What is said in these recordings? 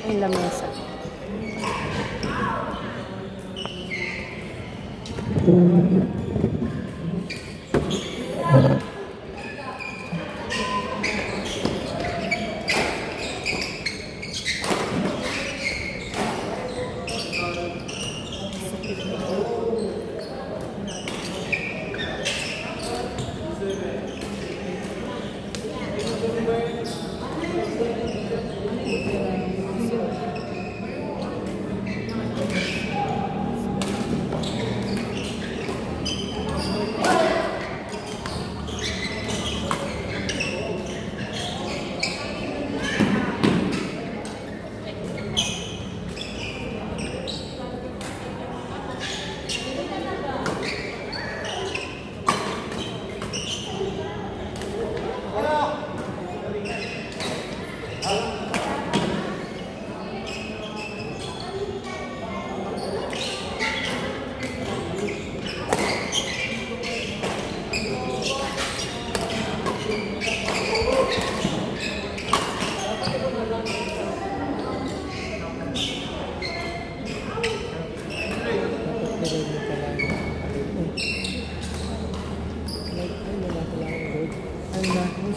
Ang lamesa.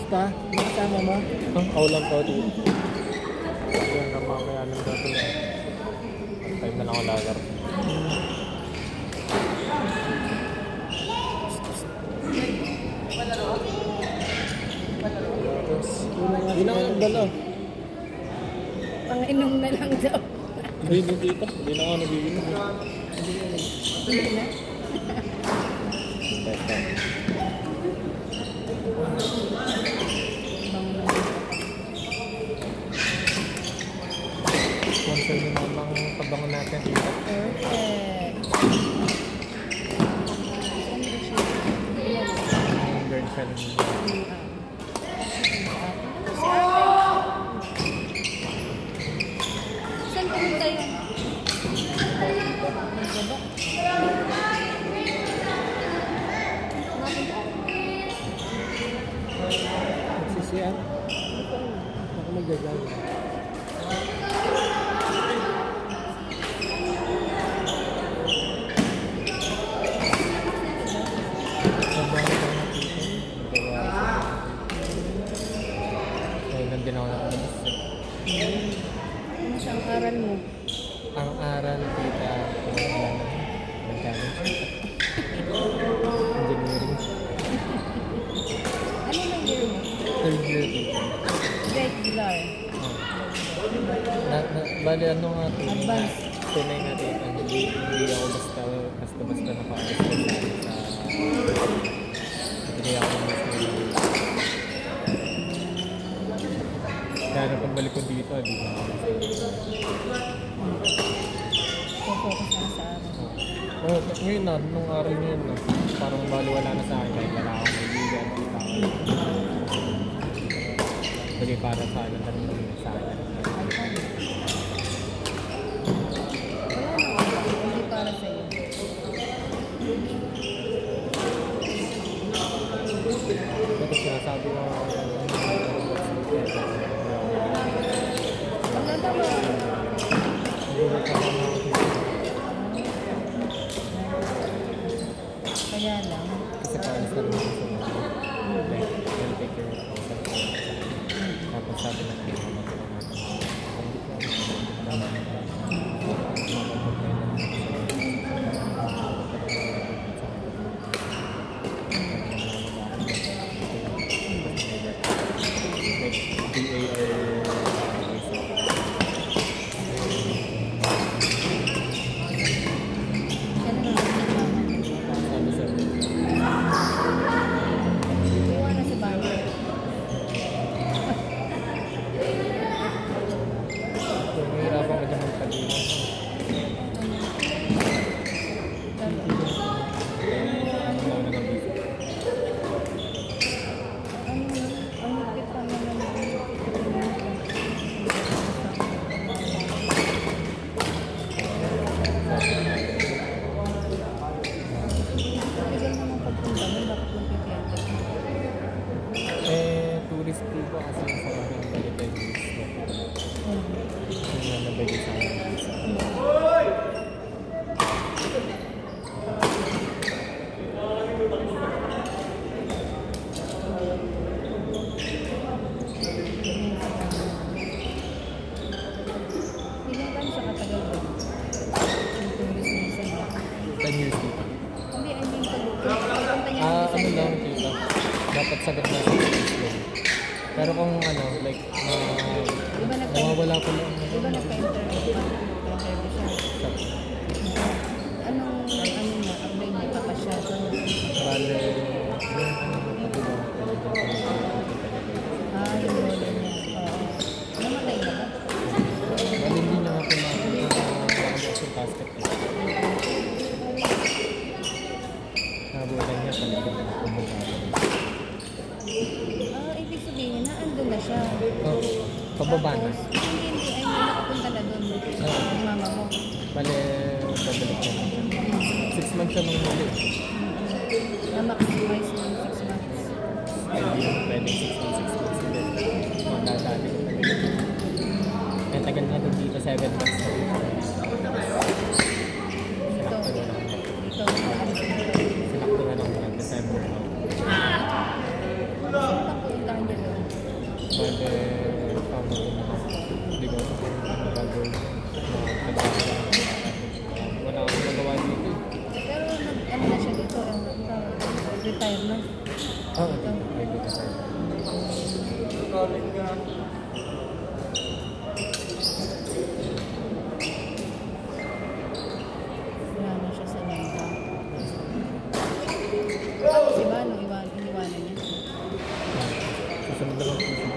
Basta, makasama mo? Ako lang po dito. Yan na mamaya ng gabi na. Time na lang ako lagar. Hindi na ako nagdala. Pang-inom na lang daw. Hindi dito. Hindi na ako nagiginom. Hindi na. Sponsor nyo naman ang pabango natin dito. Perfect. Ang girlfriend nyo. Saan pumunta yun? Nagsisiyat. Ako magagawin. Din ako nakalabas. Ano siyang aral mo? Ang aral dito mechanics. Engineering. Ano na year mo? Third year dito. Regular. Bali ano nga ito? Advance. Tunay nga dito. Hindi ako basta naka-aras ko sa hindi ako kaya na pagbalik ko dito, di ba? Focus lang sa aral. Ngayon na, nung araw nyo yun, parang bali wala na sa akin kahit wala akong kaibigan, kita ko. Bali para sa akin, tanong sa akin. Wala na, hindi para sa'yo. Tapos sinasabi ko kaya lang. kasi parang sa rin sa like, I'll take care of all that. Tapos sabi na kayo 10 years dito. Hindi, I mean, pagpunta niya Ah, sa ano lang center. tita. Dapat sagot na 6 years lang. Pero kung ano, like, Di ba nawawala ko lang. Di ba nagpa-interview siya? Anong, ano niya, apply niya, papasya. Bale, yung ano, pagbilang. Yung lolo niya. Oo. Namatay na ba? Bale, hindi niya nga pinakamakabos yung casket. Nabulan niya talaga na pumunta. Ibig sabihin na andun na siya. Oh, pababa na. Tapos, hindi, ay nakapunta na doon. Yung mama mo. Bale, babalik niya na. 6 months siya nung muli. Na-maximize ng 6 months. Hindi naman pwede 6 months din. Magdadali ko talaga. Kaya tagal na doon dito, 7 months na dito. Dito. Dito. Sinakto na lang ng December. Sino bang pupuntahan niya doon? Bale, family ko naman. Hindi ko ano gagawin. Wala akong magawa dito. Pero ano na siya dito? Retirement. Oo, pwede ka tayo. Wala na siya sa landa. Tapos diba, nung iniwanan niya? Susunod na lang po siya.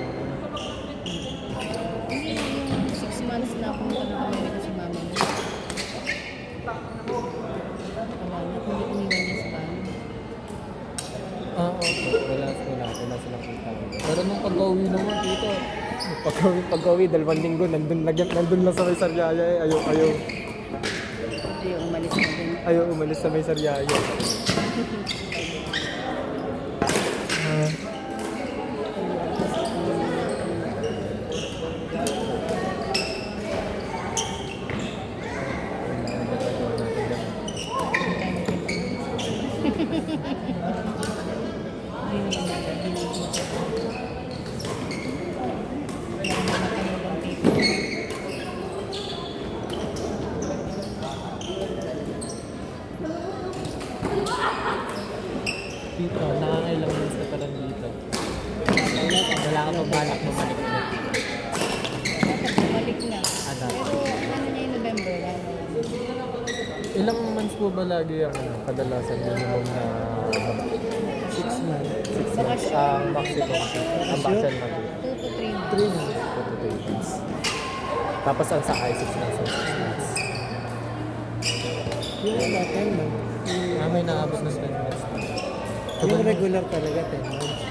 Hindi, yung 6 months na pumunta ng Amerika si mama mo. Wala na, kung iniwan niya sa bahay. Okay. Wala silang kita. Pero nung pag-uwi naman dito, pag-uwi, 2 linggo, nandun lang sa may Sariaya eh. Ayaw umalis sa may Sariaya. Dito, nakakailang months ka pa lang dito. Wala ka pa balak bumalik na. Balik na. Ada. Pero ano niya yung November? Ilang months po ba lagi ang kadalasan minimum na 6 months. 6 months? Ang maximum. Ang bakasyon na 2 to 3 months. 3 months. 2 to 3 months. Tapos ang sakay 6 months and 6 months. Yung iba, 10 months. May naabot ng 10 months. Yung regular talaga, 10 months.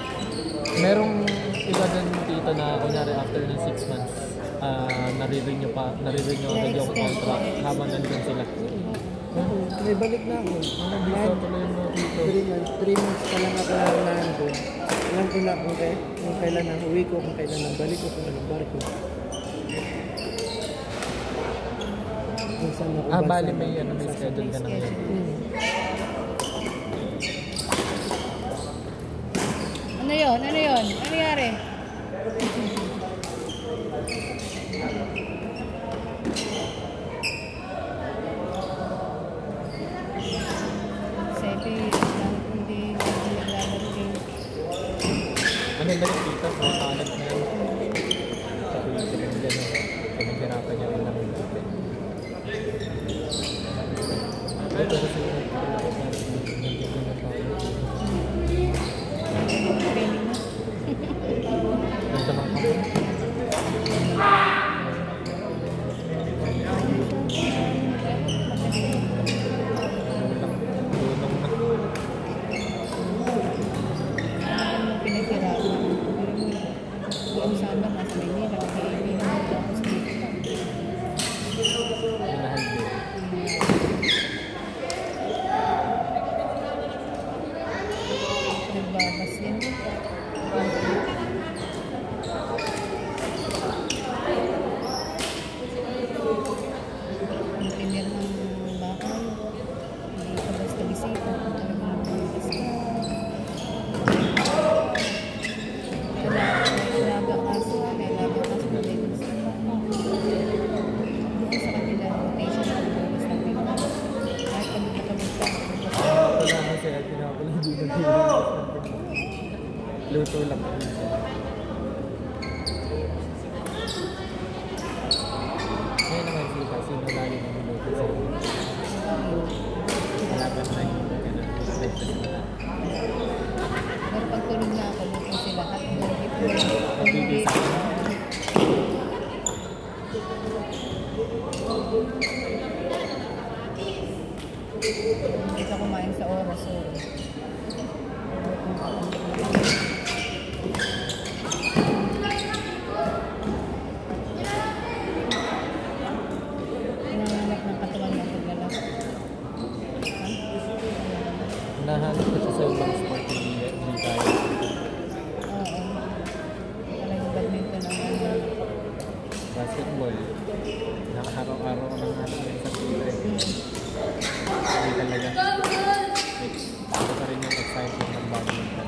Merong iba din dito na kunyari after ng 6 months, nare-renew agad yung contract habang nandun sila. Oo, may balik na ako. Dito tuloy mo dito. 3 months pa lang ako nandun. Alam ko na kung kailan ang uwi ko, kung kailan ang balik ko, kung anong barko. Kung saan ako Bali may schedule ka na ngayon. Ano yun? Ano yun? Ano nangyari? Sepi, hindi naglalagay. Ano ba yung dito? Makakalad na yan. Sa Pilipinas dyan. Pinaghirapan niya rin namin dito. Ito kasi yung Training na. ganda ng kamay. Ano mo pinaghirapan? Doon sana nasa Maynila. Hindi naman tapos dito. Minahal din. Luto lang po minsan. Ngayon naman sila, sino lagi naman luto sa inyo? Malaban na yung ganun. Pero pag tulog na ako, luto sila. At Pag-ibig sa akin. hindi ka kumain sa oras. So, nanganap ng katawan ng paglalak. Nahanap ko siya sa ibang sport, hindi tayo. Oo. Talagang badminton ang ano. Basketball. Nakaraw-araw ko nang hanap yun sa Twitter. Hindi talaga. Ito pa rin yung excitement ng badminton.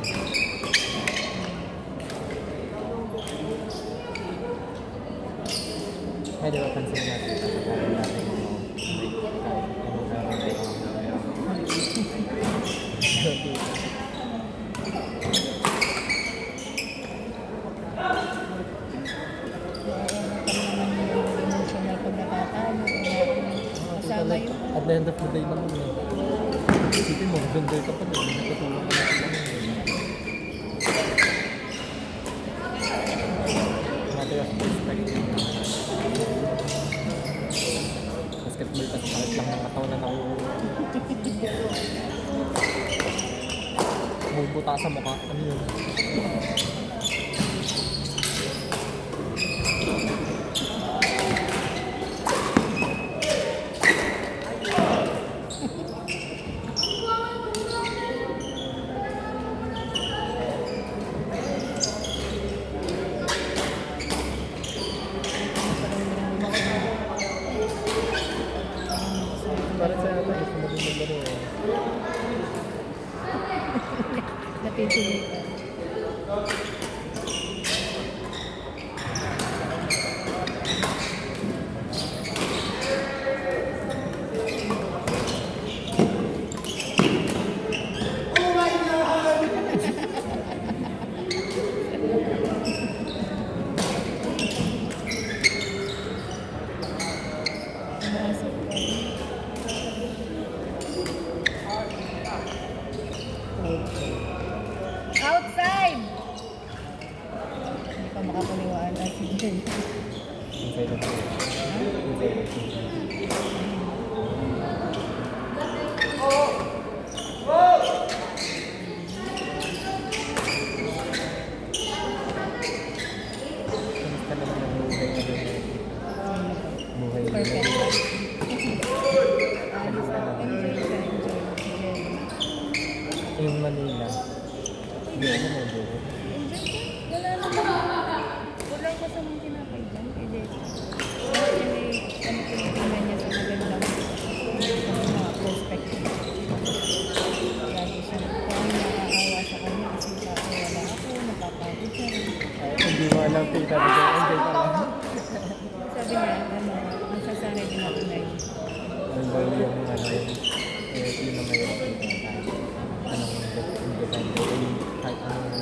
Ay, di ba pansin natin? Kakain natin yung Emotional pag natatalo. Kasama yung at the end of the day naman yun. Isipin mo, ganda ka pa rin. Natutulong ka na sila. Matter of perspective. Basketball kasi kahit lang ng katawan na bumubuta sa mukha. Ano yun? Para sa akin, gusto mo din maglaro eh. napipilitan. Outside! Hindi pa makapaniwala si Jen. Inside of it. Inside of it. Kamusta naman ang buhay na ganyan? Buhay na Perfect. ganyan. Ayos na. Enjoy ka, enjoy. Jen. Yung Manila. Hindi ako may buhay. Wala naman. Wala ko sa mga tinapay dyan. Pwede. Ano tinitingnan niya sa magandang mga perspective. Lagi siya. Kung nakakaawa sa kanya kasi sabi wala ako, napapagod siya. Hindi mo alam tita na enjoy ka lang. Sabi niya, nasasanay din ako na yun. Ang bawal yung ano yun. Yun ang mayroon dito. Anong independent. Kahit anong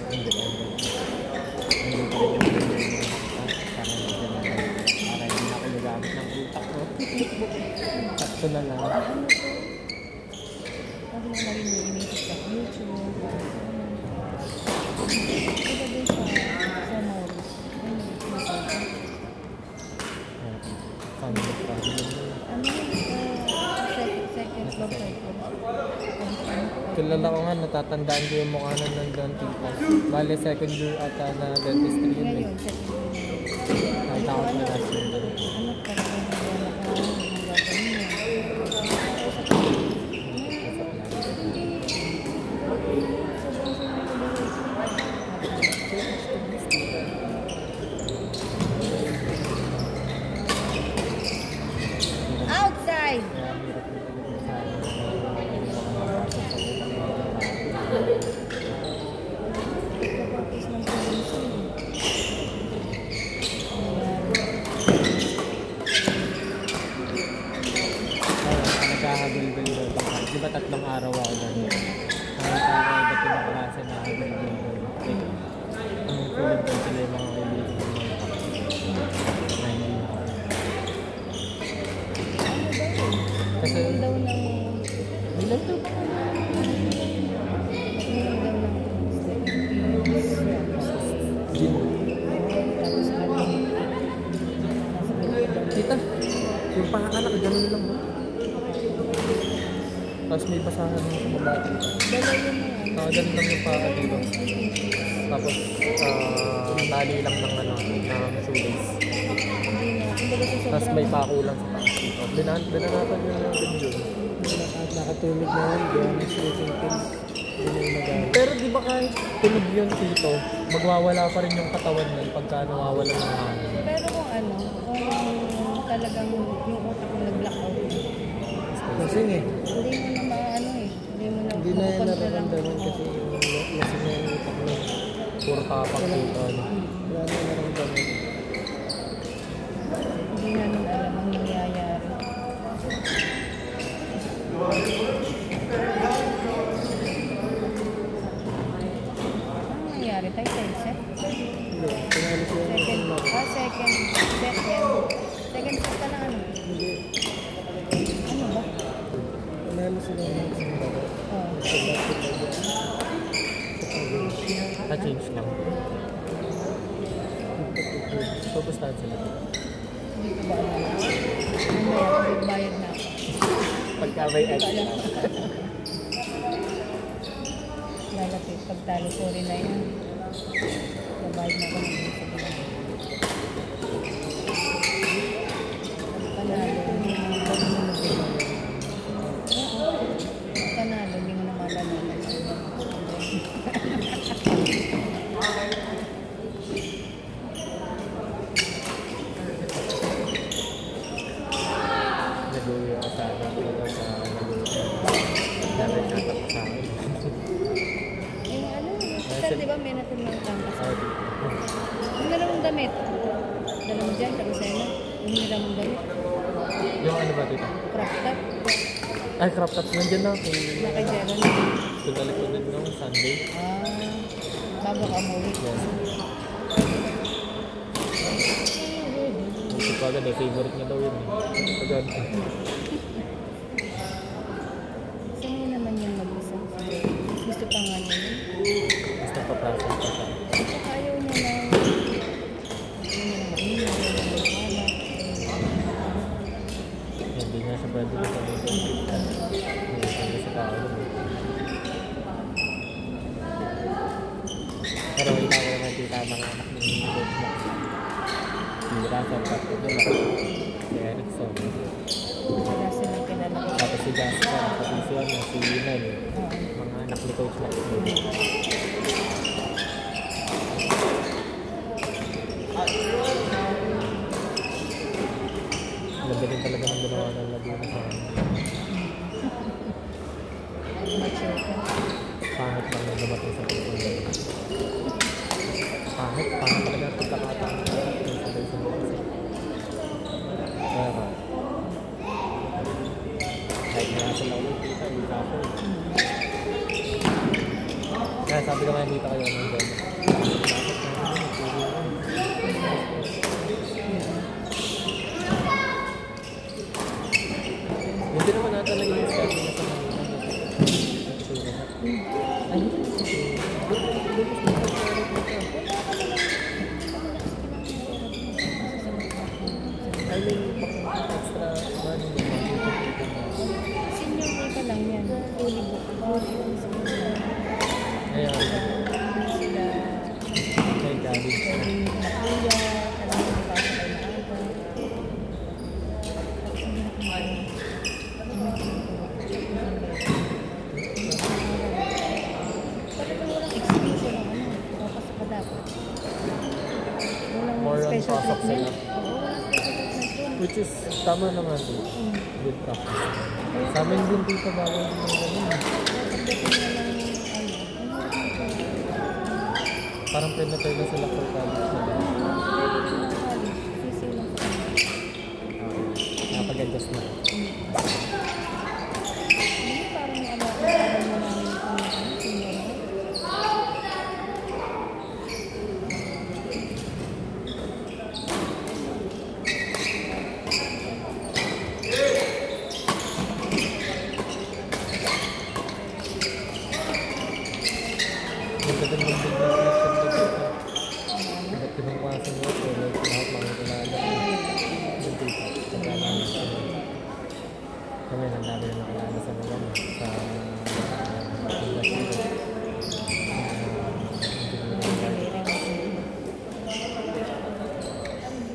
independent. Hindi pa rin yung para hindi ka na para hindi na ako nagamit ng utak ko. Sakto na lang. Sabi niya lagi mo inisip sa YouTube. Iba din sa Morris. Family problem. Ano second love cycle. Kilala ko nga, natatandaan ko yung mukha na nandun tita. Bale, second year ata na dentistry yun eh. Ngayon, second year. Nakita ko pa last year. Anak ka na yung gagawin niya. Outside! Kaya hirap na talaga sa Kapapis ng police. nagkahagulgul doon. Di ba 3 araw ako doon? Nakita ko iba't ibang klase na hagulgul doon. May Akala ko ganun lang mo. Tapos may basahan mo sa baba. Dala yun na ano. Ganun lang yung paa dito. Tapos tali lang ng ano, ng shoelace. Hindi na. Kumbaga sa Tapos sobrang... may pako lang sa taas dito. Binanatan yung rin yun. Nakatulog na yun, di ang sleeping pills. Yun yung nagamit. Pero di ba kahit tunog yun dito, magwawala pa rin yung katawan nun pagka nawawala ng hangin. Pero kung ano, kung talagang yung utak mo nag-blackout, Kasi nga, hindi mo na maano eh. hindi na yan nararamdaman kasi yung lasing na yung utak mo. Puro tapak dito. Wala na nararamdaman. Hindi na nun alam ang nangyayari. Anong nangyari? Tayo set? Hindi, pinalo siya ng Second, laro. second set yan. Second set ka na ano? Hindi, Ano ba? pinalo sila ng isang laro. Oh. Sa basketball. Change lang. Pupustahan sila. Hindi ko ba alam? Ano ba yan? Bayad na ako. Pagka may Hindi ko extra. alam. Lalapit. Pagtalo, sorry na yan. Babayad na ako ng isa ko lang. Panalo, hindi mo na panalo, hindi mo na malalala. Nag-uwi ako sa akin. Sa nag-uwi. Dami natak sa akin. Yung ano, sir, di ba may natulang kang kasi? Sabi. Yung dalawang damit. Dalawang dyan, karusela. Yung dalawang damit. Yung ano ba dito? Crop top. Ay, crop tops nandyan na. Naka Jeron. Kung talikunan nung Sunday. Bago ka umuwi. Yes. Isip ko agad eh, favorite niya daw yun eh. Agad. Gusto mo naman yung mag-isa. Gusto pa nga niya yun. Basta paprasa pa siya. Gusto ayaw niya na ayaw niya na maingat, ayaw niya na maghanap. Hindi nga siya pwede na sa mga hindi pwede sa tao. Pero wala ko naman kita mga anak ng Gold Box. Si Russell Patrick nila. Si Erickson. Wala silang kilala ko. Tapos si Jasper. Pati si ano, si Nel. Oo. Mga anak ni Coach Max. Ganda din talaga ng ginawa ng Laguna sa akin. Mature ka. Pangit lang na dumating sa pagpunta. Pangit talaga ang pagkakataon ko. Sabay sa mga isa. Pero, kahit nga sila ulit kita, hindi ka ako. Kaya sabi ko nga dito kayo ng gano'n. Hindi naman natin naging schedule na sa Manila. Ay, I mean, extra money naman. Senior day pa lang yan. Fully booked. Ayan, Sila may gabi. pwedeng makuya, alam mo pa sa kayo na ako. Talagang walang excuse ng ano, papasok ka dapat. Walang More on special pasok treatment. sila. Oo, walang special treatment yun. Which is, tama naman din. Good practice. Sa amin din dito bawal din ng ganun. Pagdating na lang ano, Parang premature na sila for college na lang. sisi lang sa kanila. Nakapag-adjust na. Hindi parang alaman mo namin kung ano, senior na. Magandang din ng question na dito. Ba't pinangpasan mo ito? Lahat mga kilala. Dito. Sa kalaman. Kami ang dami na nakilala sa mga sa industry.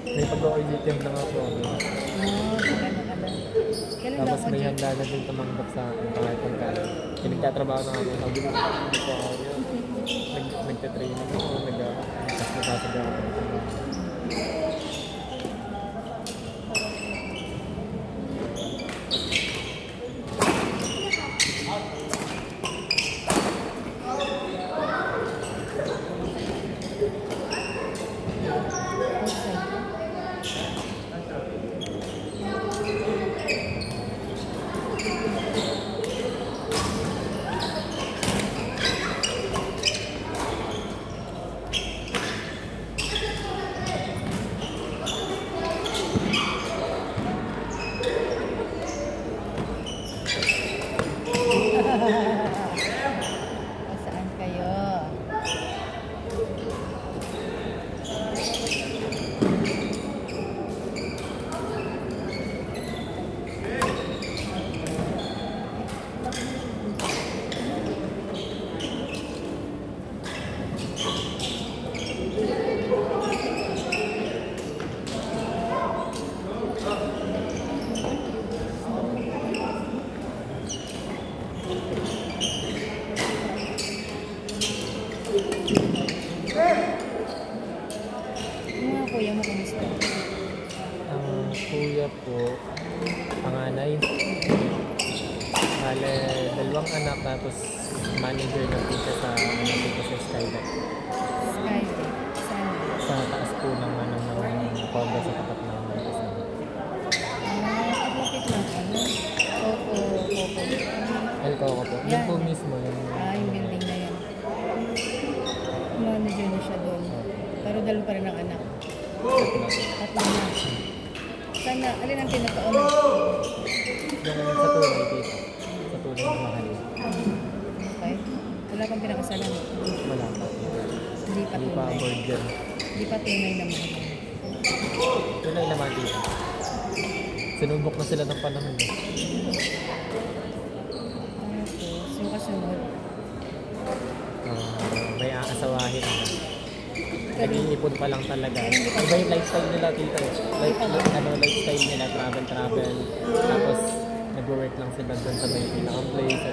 May pag-audition lang ako. Magano ka na. Kailan ba Tapos ako may dyan? handa na din tumanggap sa akin kahit pagkano. Pinagtatrabaho na ako. Sabi ko, hindi ko ako yun. Nagtatraining ako. Tapos nagsasabi ako. Saan kayo? Yung mga kuya mo, kumusta? Ang kuya po, panganay. Bale, dalawang anak tapos manager ng pizza sa dito sa Skydeck. Sky, saan? Sa taas po ng condo sa tapat ng kasama. Kapatid lang ano? Coco. El Coco po. Yun po mismo yung... Yung building na yan. Manager na siya doon. Pero dalawa pa rin ang anak. Tatlo na. Sana, alin ang tinataon? Yung sa tunay dito. Sa tunay ng mahal. Okay. Wala pang pinakasalan. Wala pa. Hindi pa Hindi pa tunay. board dyan. Hindi pa tunay naman. Tunay naman dito. Sinubok na sila ng panahon. Tapos, yung kasunod. May aasawahin na. Pero, Nag-iipon pa lang talaga. Pero hindi pa- Iba yung lifestyle nila, tita. Lifestyle nila, travel. Tapos, nag-work lang sila doon sa may pinaka-place.